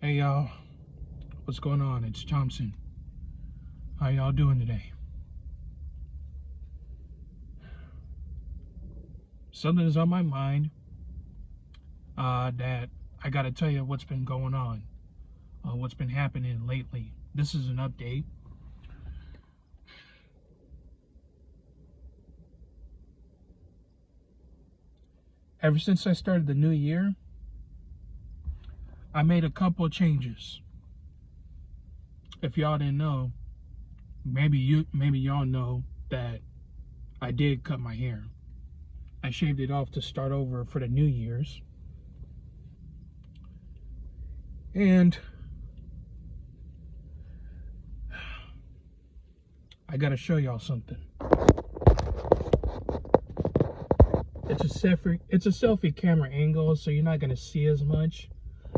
Hey y'all, what's going on? It's Thompson. How y'all doing today? Something is on my mind that I gotta tell you what's been going on, what's been happening lately. This is an update. Ever since I started the new year, I made a couple of changes. If y'all didn't know, maybe y'all know that I did cut my hair. I shaved it off to start over for the New Year's. And I gotta show y'all something. It's a selfie camera angle, so you're not gonna see as much.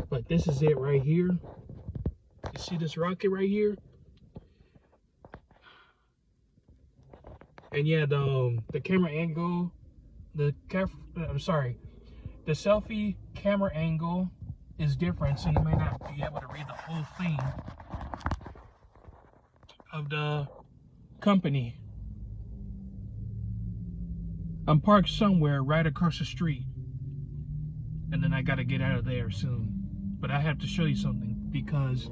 But this is it right here. You see this rocket right here? And yeah, the camera angle, the selfie camera angle is different, so you may not be able to read the whole thing of the company. I'm parked somewhere right across the street, and then I gotta get out of there soon. But I have to show you something because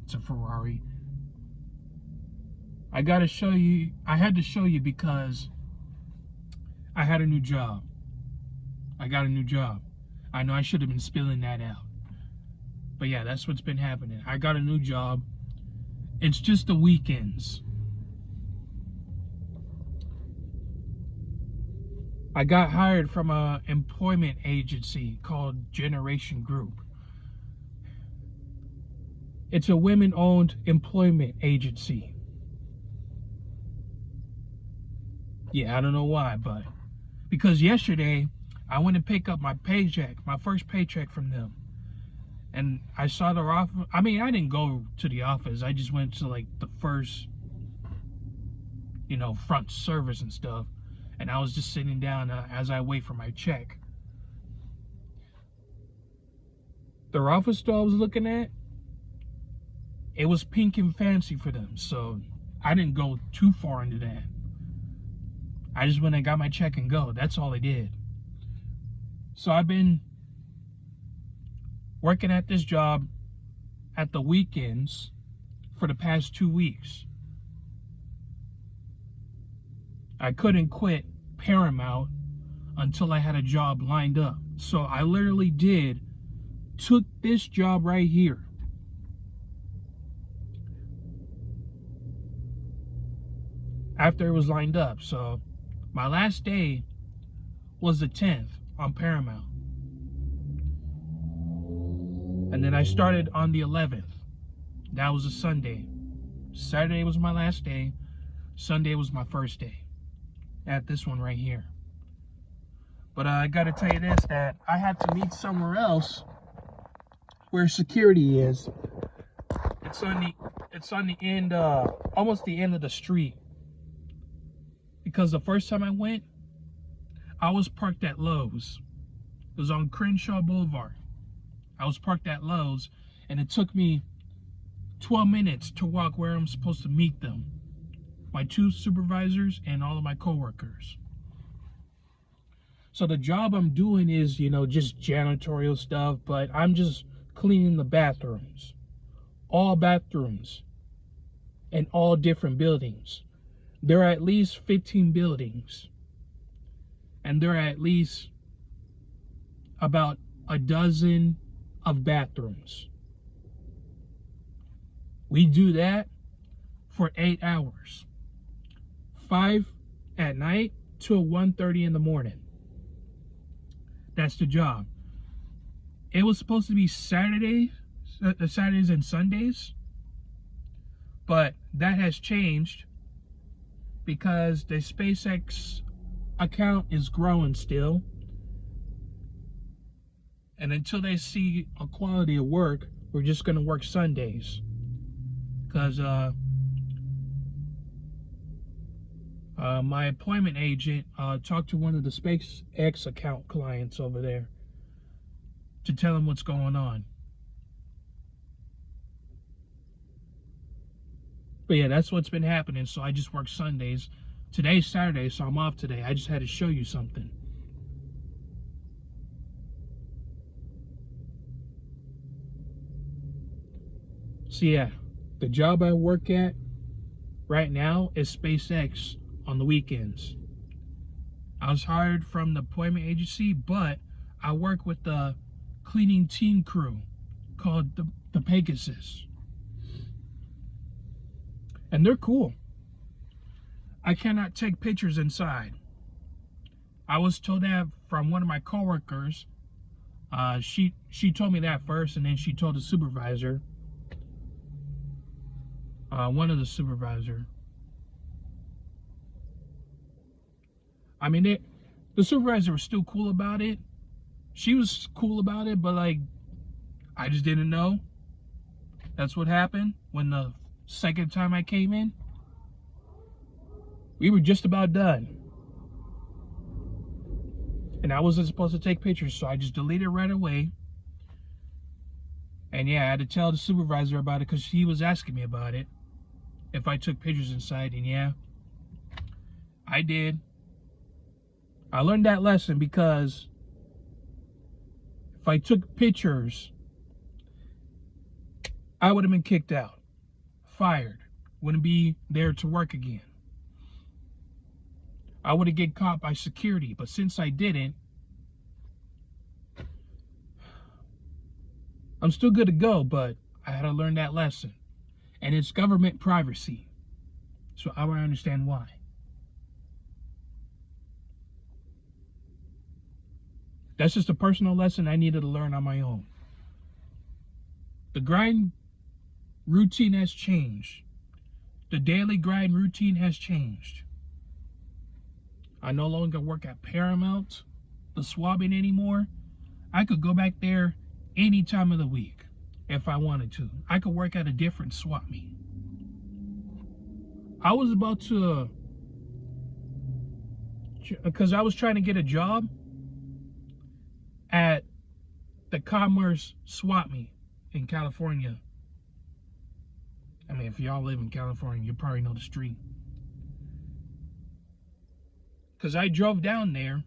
it's a Ferrari. I had to show you because I had a new job. I got a new job. I know I should have been spilling that out. But yeah, that's what's been happening. I got a new job. It's just the weekends. I got hired from an employment agency called Generation Group. It's a women-owned employment agency. Yeah, I don't know why, but because yesterday I went to pick up my paycheck, my first paycheck from them. And I saw their office. I mean, I didn't go to the office. I just went to like the first, front service and stuff. And I was just sitting down as I wait for my check. Their office door I was looking at, it was pink and fancy for them. So I didn't go too far into that. I just went and got my check and go. That's all I did. So I've been working at this job at the weekends for the past 2 weeks. I couldn't quit Paramount until I had a job lined up. So I literally took this job right here. After it was lined up. So my last day was the 10th on Paramount. And then I started on the 11th. That was a Sunday. Saturday was my last day. Sunday was my first day at this one right here. But I gotta tell you this, that I had to meet somewhere else where security is. It's on the end, almost the end of the street. Because the first time I went, I was parked at Lowe's. It was on Crenshaw Boulevard. I was parked at Lowe's, and it took me 12 minutes to walk where I'm supposed to meet them. My 2 supervisors and all of my coworkers. So the job I'm doing is, just janitorial stuff, but I'm just cleaning the bathrooms. All bathrooms in all different buildings. There are at least 15 buildings. And there are at least about a dozen of bathrooms. We do that for 8 hours. 5 at night till 1:30 in the morning. That's the job. It was supposed to be Saturdays and Sundays, but that has changed because the SpaceX account is growing still. And until they see a quality of work, we're just going to work Sundays. Because my employment agent talked to one of the SpaceX account clients over there. to tell him what's going on. But yeah, that's what's been happening. So I just work Sundays. Today's Saturday, so I'm off today. I just had to show you something. So yeah, the job I work at right now is SpaceX on the weekends. I was hired from the employment agency, but I work with the cleaning team crew called the Pegasus. And they're cool. I cannot take pictures inside. I was told that from one of my coworkers. She told me that first, and then she told the supervisor. One of the supervisor. I mean, the supervisor was still cool about it. She was cool about it, but like, I just didn't know. That's what happened when the second time I came in. We were just about done. And I wasn't supposed to take pictures, so I just deleted right away. And yeah, I had to tell the supervisor about it because he was asking me about it. If I took pictures inside, and yeah, I did. I learned that lesson because if I took pictures, I would have been kicked out, fired, wouldn't be there to work again. I would have get caught by security, but since I didn't, I'm still good to go, but I had to learn that lesson. And it's government privacy. So I don't understand why. That's just a personal lesson I needed to learn on my own. The grind routine has changed. The daily grind routine has changed. I no longer work at Paramount, the swabbing anymore. I could go back there any time of the week if I wanted to. I could work at a different swap meet. I was about to, because I was trying to get a job at the Commerce swap meet in California. I mean, if y'all live in California, you probably know the street. Because I drove down there.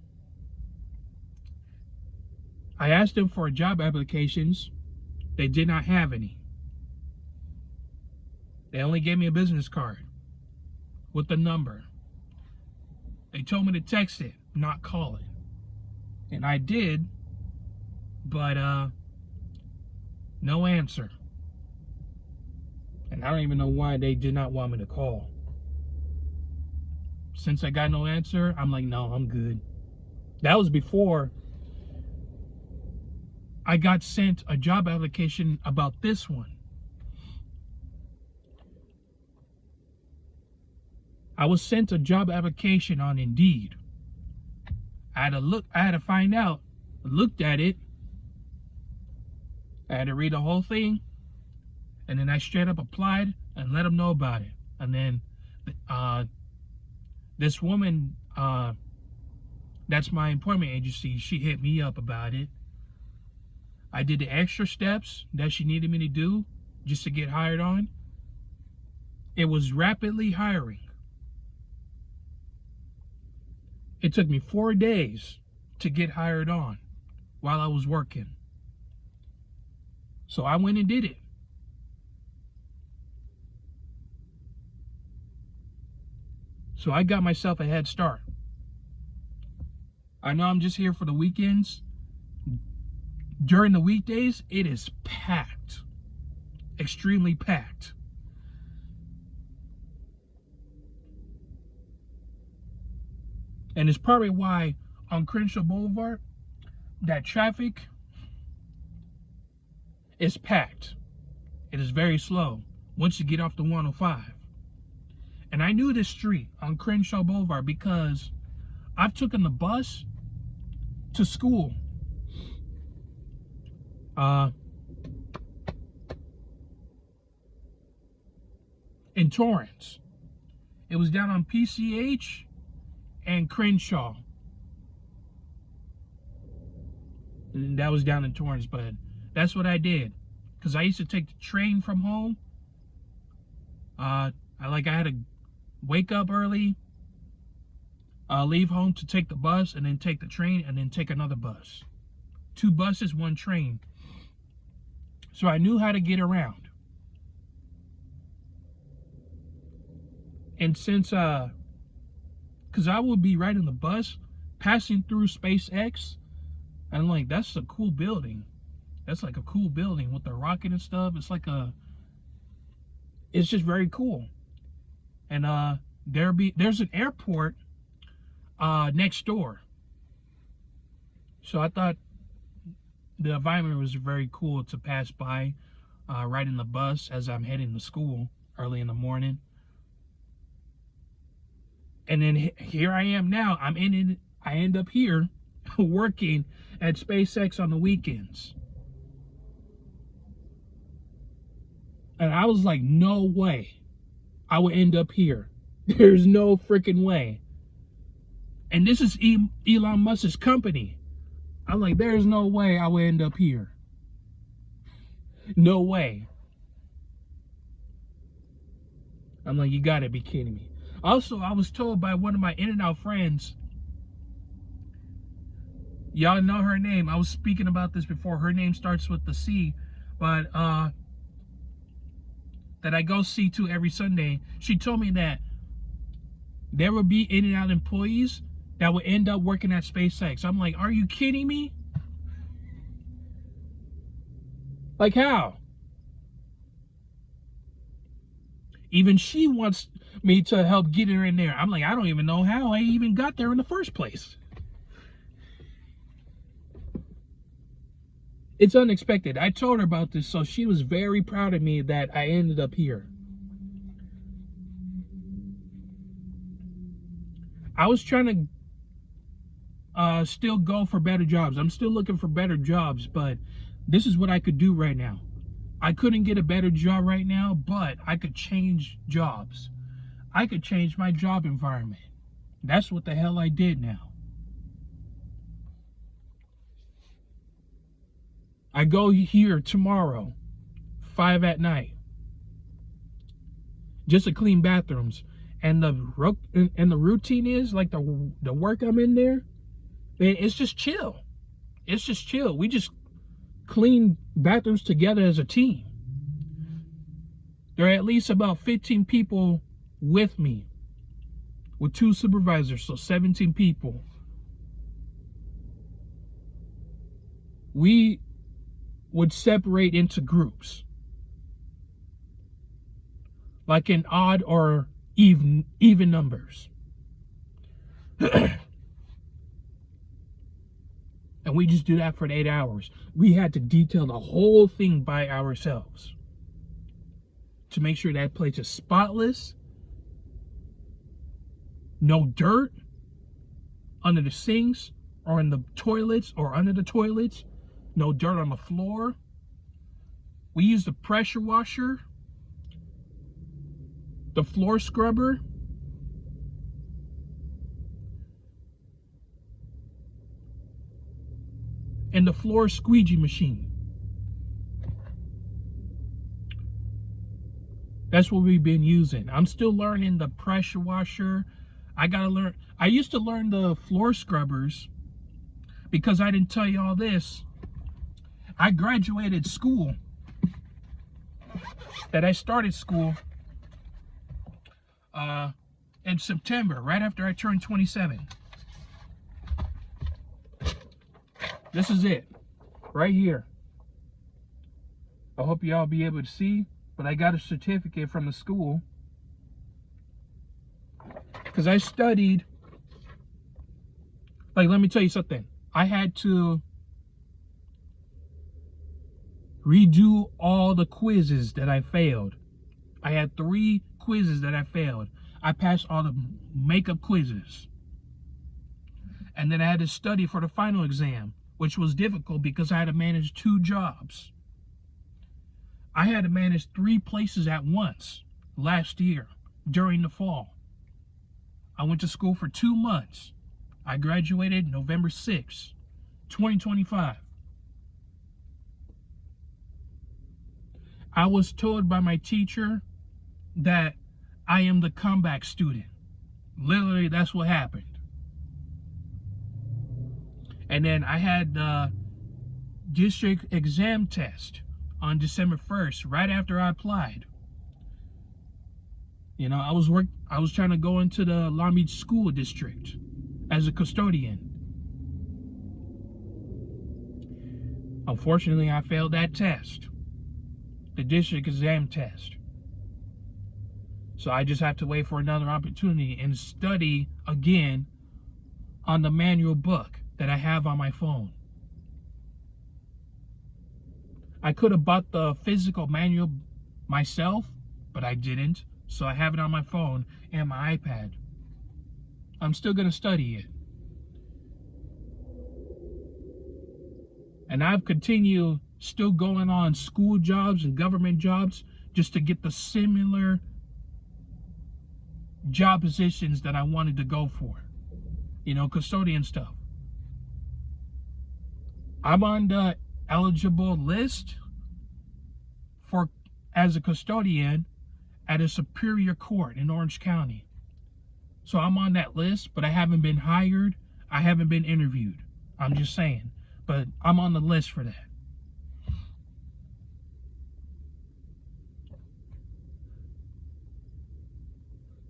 I asked them for job applications. They did not have any. They only gave me a business card with the number. They told me to text it, not call it. And I did, but no answer. And I don't even know why they did not want me to call. Since I got no answer, I'm like, no, I'm good. That was before I got sent a job application about this one. I was sent a job application on Indeed. I had to find out. I looked at it. I had to read the whole thing. And then I straight up applied and let them know about it. And then this woman, that's my employment agency, she hit me up about it. I did the extra steps that she needed me to do just to get hired on. It was rapidly hiring. It took me 4 days to get hired on while I was working. So I went and did it. So I got myself a head start. I know I'm just here for the weekends. During the weekdays, it is packed. Extremely packed. And it's probably why on Crenshaw Boulevard, that traffic is packed. It is very slow once you get off the 105. And I knew this street on Crenshaw Boulevard because I've taken the bus to school. In Torrance. It was down on PCH and Crenshaw. And that was down in Torrance, but that's what I did. Because I used to take the train from home. I had to wake up early, leave home to take the bus, and then take the train, and then take another bus. 2 buses, 1 train. So I knew how to get around. And since, because I would be riding the bus, passing through SpaceX, and I'm like, that's a cool building. That's like a cool building with the rocket and stuff. It's just very cool. And there's an airport next door. So I thought the environment was very cool to pass by, riding the bus as I'm heading to school early in the morning. And then here I am now. I end up here working at SpaceX on the weekends. And I was like, no way I would end up here. There's no freaking way. And this is Elon Musk's company. I'm like, there's no way I would end up here. No way. I'm like, you gotta be kidding me. Also, I was told by one of my In-N-Out friends, y'all know her name. I was speaking about this before. Her name starts with the C, but that I go see to every Sunday. She told me that there would be In-N-Out employees that would end up working at SpaceX. I'm like, are you kidding me? Like how? Even she wants me to help get her in there. I'm like, I don't even know how I even got there in the first place. It's unexpected. I told her about this, so she was very proud of me that I ended up here. I was trying to still go for better jobs. I'm still looking for better jobs, but this is what I could do right now. I couldn't get a better job right now, but I could change jobs. I could change my job environment. That's what the hell I did now. I go here tomorrow, 5 at night, just to clean bathrooms. And the routine is, like, the work I'm in there, it's just chill. It's just chill. We just clean bathrooms together as a team. There are at least about 15 people with me, with 2 supervisors, so 17 people. We would separate into groups, like in odd or even numbers. And we just do that for 8 hours. We had to detail the whole thing by ourselves to make sure that place is spotless, no dirt under the sinks or in the toilets or under the toilets, no dirt on the floor. We used the pressure washer, the floor scrubber, and the floor squeegee machine. That's what we've been using. I'm still learning the pressure washer. I used to learn the floor scrubbers because I didn't tell you all this. I graduated school, I started school in September, right after I turned 27. This is it, right here. I hope y'all be able to see, but I got a certificate from the school because I studied. Like, let me tell you something. I had to redo all the quizzes that I failed. I had 3 quizzes that I failed. I passed all the makeup quizzes. And then I had to study for the final exam, which was difficult because I had to manage 2 jobs. I had to manage 3 places at once last year during the fall. I went to school for 2 months. I graduated November 6th, 2025. I was told by my teacher that I am the comeback student. Literally, that's what happened. And then I had the district exam test on December 1st, right after I applied. You know, I was trying to go into the Long Beach School District as a custodian. Unfortunately, I failed that test, the district exam test. So I just have to wait for another opportunity and study again on the manual book that I have on my phone. I could have bought the physical manual myself, but I didn't. So I have it on my phone and my iPad. I'm still going to study it. And I've continued still going on school jobs and government jobs just to get the similar job positions that I wanted to go for. You know, custodian stuff. I'm on the eligible list for as a custodian at a superior court in Orange County. So I'm on that list, but I haven't been hired. I haven't been interviewed. I'm just saying. But I'm on the list for that.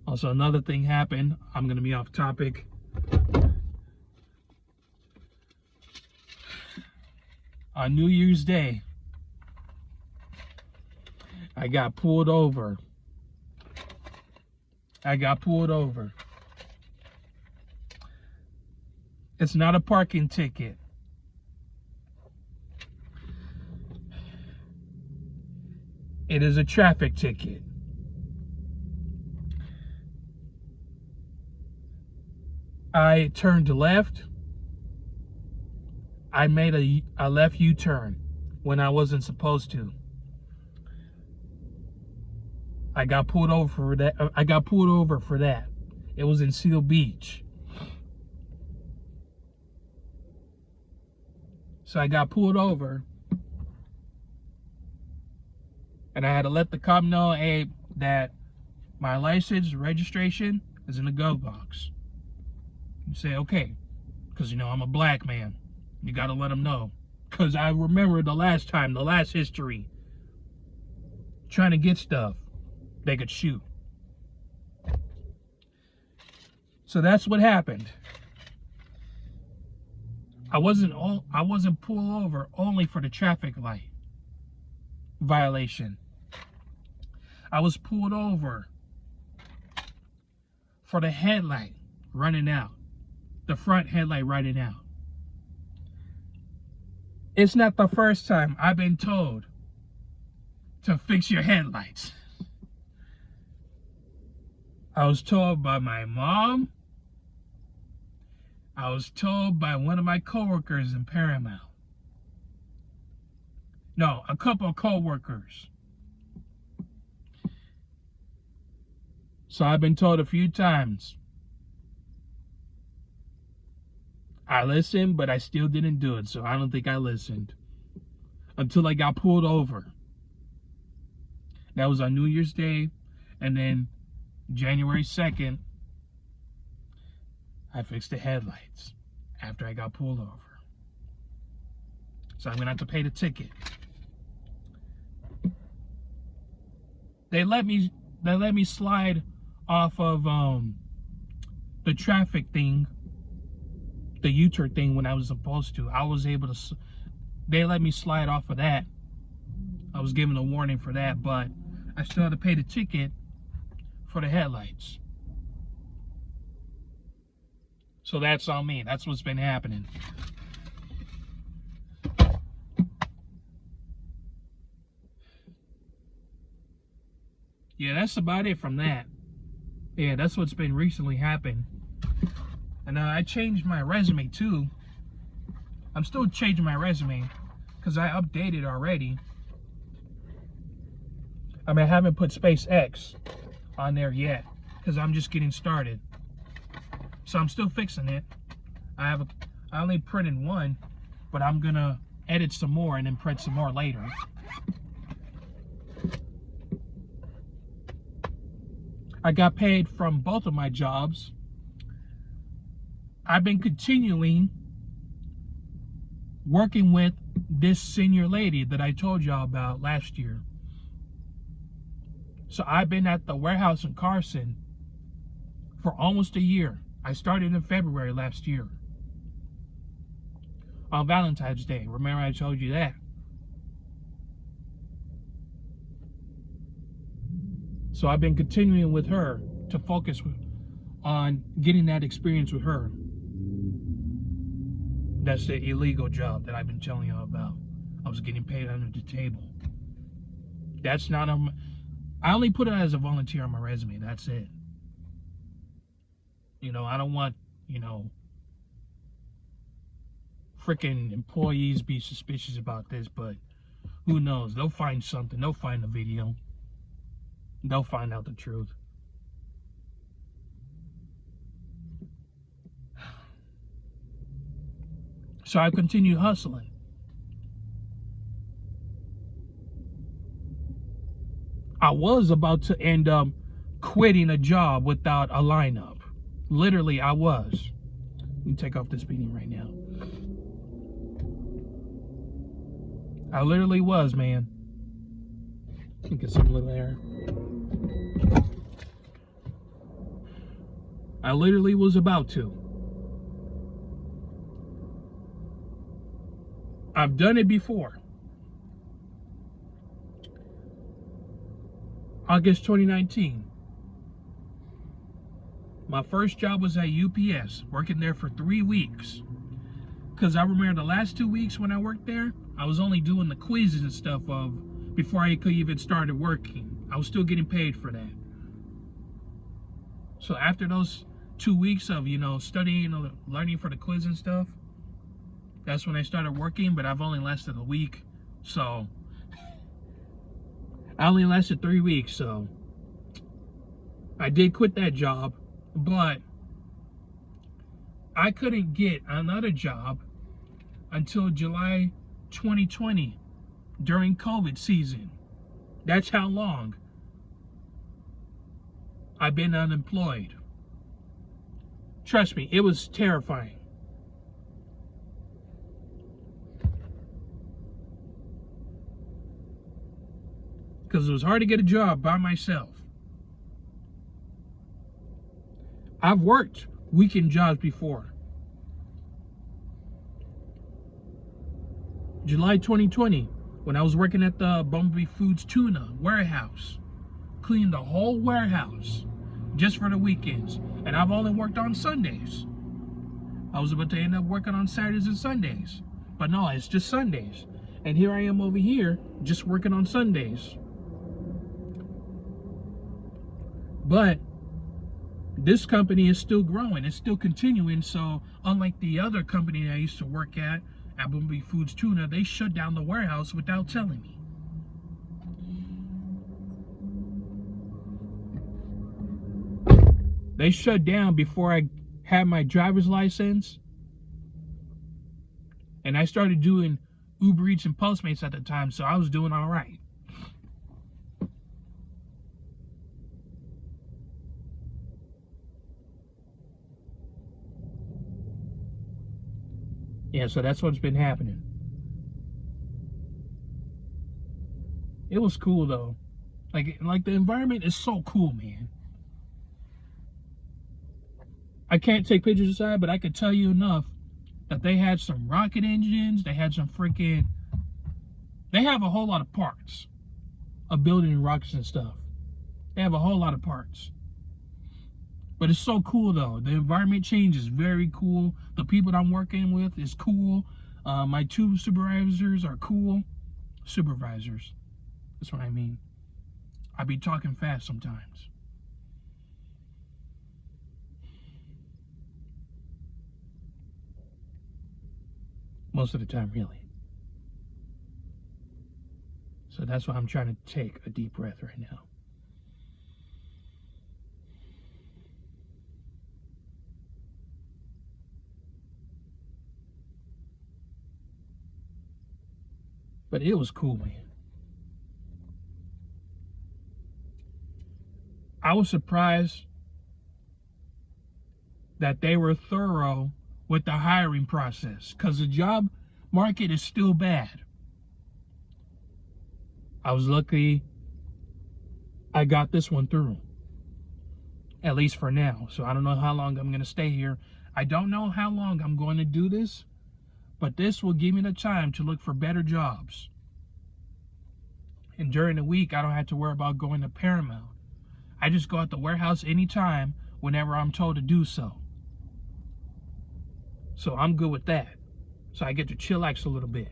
Also, another thing happened. I'm going to be off topic. On New Year's Day, I got pulled over. It's not a parking ticket. It is a traffic ticket. I turned left. I made a left U-turn when I wasn't supposed to. I got pulled over for that. It was in Seal Beach. So I got pulled over. And I had to let the cop know, hey, that my license registration is in the glove box. You say, okay, because, you know, I'm a black man. You got to let them know. Because I remember the last history, trying to get stuff they could shoot. So that's what happened. I wasn't pulled over only for the traffic light violation. I was pulled over for the headlight running out. The front headlight running out. It's not the first time I've been told to fix your headlights. I was told by my mom. I was told by one of my coworkers in Paramount. No, a couple of coworkers. So I've been told a few times. I listened, but I still didn't do it, so I don't think I listened. Until I got pulled over. That was on New Year's Day, and then January 2nd, I fixed the headlights after I got pulled over. So I'm gonna have to pay the ticket. They let me slide off of the traffic thing, the U-turn thing when I was supposed to. I was able to, they let me slide off of that. I was given a warning for that, but I still had to pay the ticket for the headlights. So that's on me. That's what's been happening. Yeah, that's about it from that. Yeah, that's what's been recently happened. And I changed my resume too. I'm still changing my resume because I updated already. I mean, I haven't put SpaceX on there yet because I'm just getting started. So I'm still fixing it. I only printed one, but I'm gonna edit some more and then print some more later. I got paid from both of my jobs. I've been continuing working with this senior lady that I told y'all about last year. So I've been at the warehouse in Carson for almost a year. I started in February last year. On Valentine's Day. Remember I told you that. So I've been continuing with her to focus on getting that experience with her. That's the illegal job that I've been telling you about. I was getting paid under the table. That's not I only put it as a volunteer on my resume. That's it. You know, I don't want, you know, freaking employees be suspicious about this, but who knows? They'll find something. They'll find a video. They'll find out the truth. So I continue hustling. I was about to end up quitting a job without a lineup. Literally, I was. Let me take off this beanie right now. I literally was, man. Let me get some little air. I literally was about to. I've done it before. August 2019. My first job was at UPS, working there for 3 weeks. Because I remember the last 2 weeks when I worked there, I was only doing the quizzes and stuff before I could even started working. I was still getting paid for that. So after those 2 weeks of, you know, studying and learning for the quiz and stuff, that's when I started working, but I've only lasted a week. So I only lasted 3 weeks, so I did quit that job, but I couldn't get another job until July 2020 during COVID season. That's how long I've been unemployed. Trust me, it was terrifying. Because it was hard to get a job by myself. I've worked weekend jobs before. July 2020, when I was working at the Bumblebee Foods Tuna warehouse, cleaned the whole warehouse just for the weekends. And I've only worked on Sundays. I was about to end up working on Saturdays and Sundays. But no, it's just Sundays. And here I am over here, just working on Sundays. But this company is still growing. It's still continuing. So unlike the other company I used to work at Bumblebee Foods Tuna, they shut down the warehouse without telling me. They shut down before I had my driver's license. And I started doing Uber Eats and Postmates at the time, so I was doing all right. Yeah, so that's what's been happening. It was cool though. Like the environment is so cool, man. I can't take pictures aside, but I could tell you enough that they had some rocket engines. They had some freaking. They have a whole lot of parts of building rockets and stuff. They have a whole lot of parts. But it's so cool though. The environment change is very cool. The people that I'm working with is cool. My 2 supervisors are cool. Supervisors. That's what I mean. I be talking fast sometimes. Most of the time, really. So that's why I'm trying to take a deep breath right now. But it was cool, man. I was surprised that they were thorough with the hiring process, because the job market is still bad. I was lucky I got this one through, at least for now. So I don't know how long I'm going to stay here. I don't know how long I'm going to do this, but this will give me the time to look for better jobs. And during the week, I don't have to worry about going to Paramount. I just go out the warehouse anytime, whenever I'm told to do so. So I'm good with that. So I get to chillax a little bit,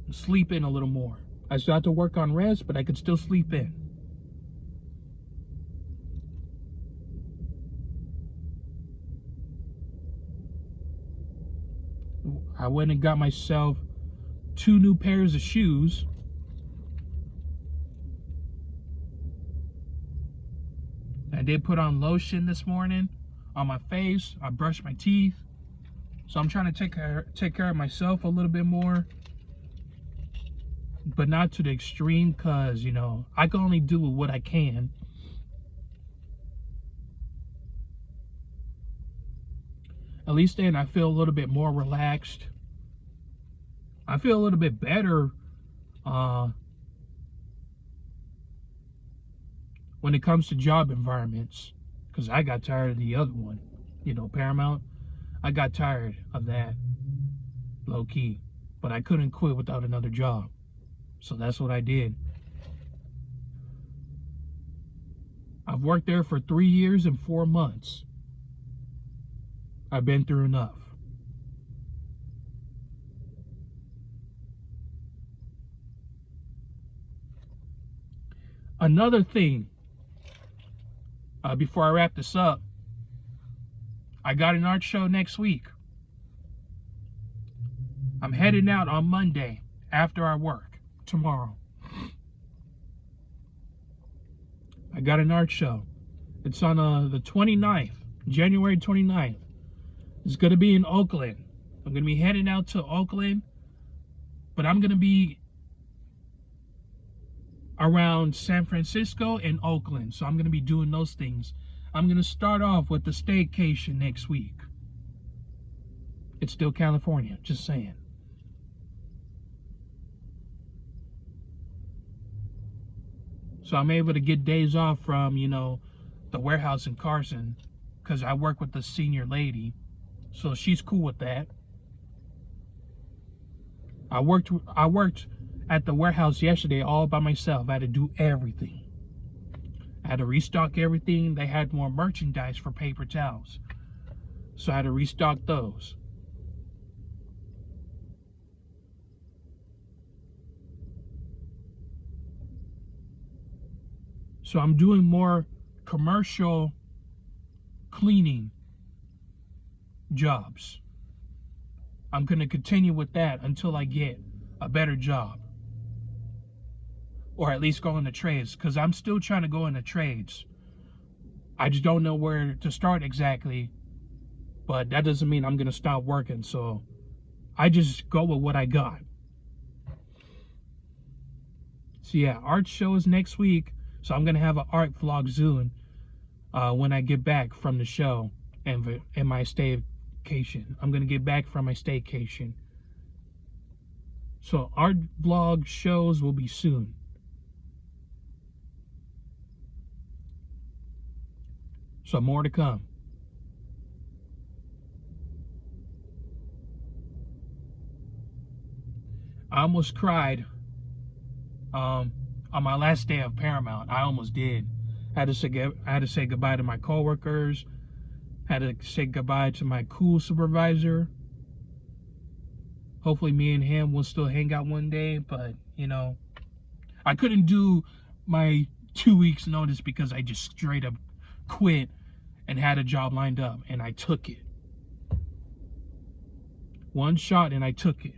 and sleep in a little more. I still have to work on rest, but I could still sleep in. I went and got myself 2 new pairs of shoes. I did put on lotion this morning on my face. I brushed my teeth. So I'm trying to take care of myself a little bit more, but not to the extreme, because, you know, I can only do what I can. At least then I feel a little bit more relaxed. I feel a little bit better when it comes to job environments, because I got tired of the other one, you know, Paramount. I got tired of that, low key, but I couldn't quit without another job. So that's what I did. I've worked there for 3 years and 4 months. I've been through enough. Another thing, before I wrap this up, I got an art show next week. I'm heading out on Monday after I work, tomorrow. I got an art show. It's on the 29th, January 29th. It's going to be in Oakland. I'm going to be heading out to Oakland, but I'm going to be around San Francisco and Oakland. So I'm going to be doing those things. I'm going to start off with the staycation next week. It's still California, just saying. So I'm able to get days off from, you know, the warehouse in Carson, because I work with the senior lady. So she's cool with that. I worked at the warehouse yesterday all by myself. I had to do everything. I had to restock everything. They had more merchandise for paper towels, so I had to restock those. So I'm doing more commercial cleaning jobs. I'm going to continue with that until I get a better job, or at least go into trades, because I'm still trying to go into trades. I just don't know where to start exactly, but that doesn't mean I'm going to stop working. So I just go with what I got. So yeah, art show is next week. So I'm going to have an art vlog soon when I get back from the show and my staycation. I'm going to get back from my staycation. So art vlog shows will be soon. So more to come. I almost cried on my last day of Paramount. I almost did. I had to say goodbye to my coworkers. Had to say goodbye to my cool supervisor. Hopefully me and him will still hang out one day, but you know, I couldn't do my 2 weeks notice because I just straight up quit and had a job lined up, and I took it. One shot and I took it.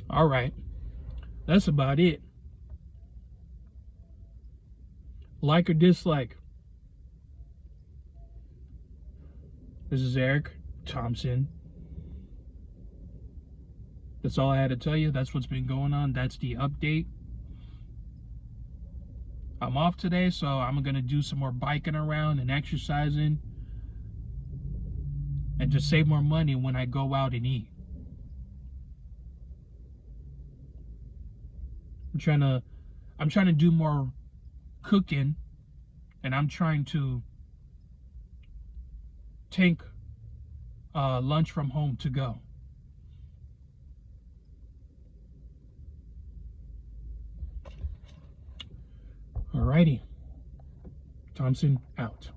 All right. That's about it. Like or dislike. This is Eric Thompson. That's all I had to tell you. That's what's been going on. That's the update. I'm off today, so I'm going to do some more biking around and exercising and just save more money when I go out and eat. I'm trying to do more cooking, and I'm trying to take lunch from home to go. Alrighty. Thompson out.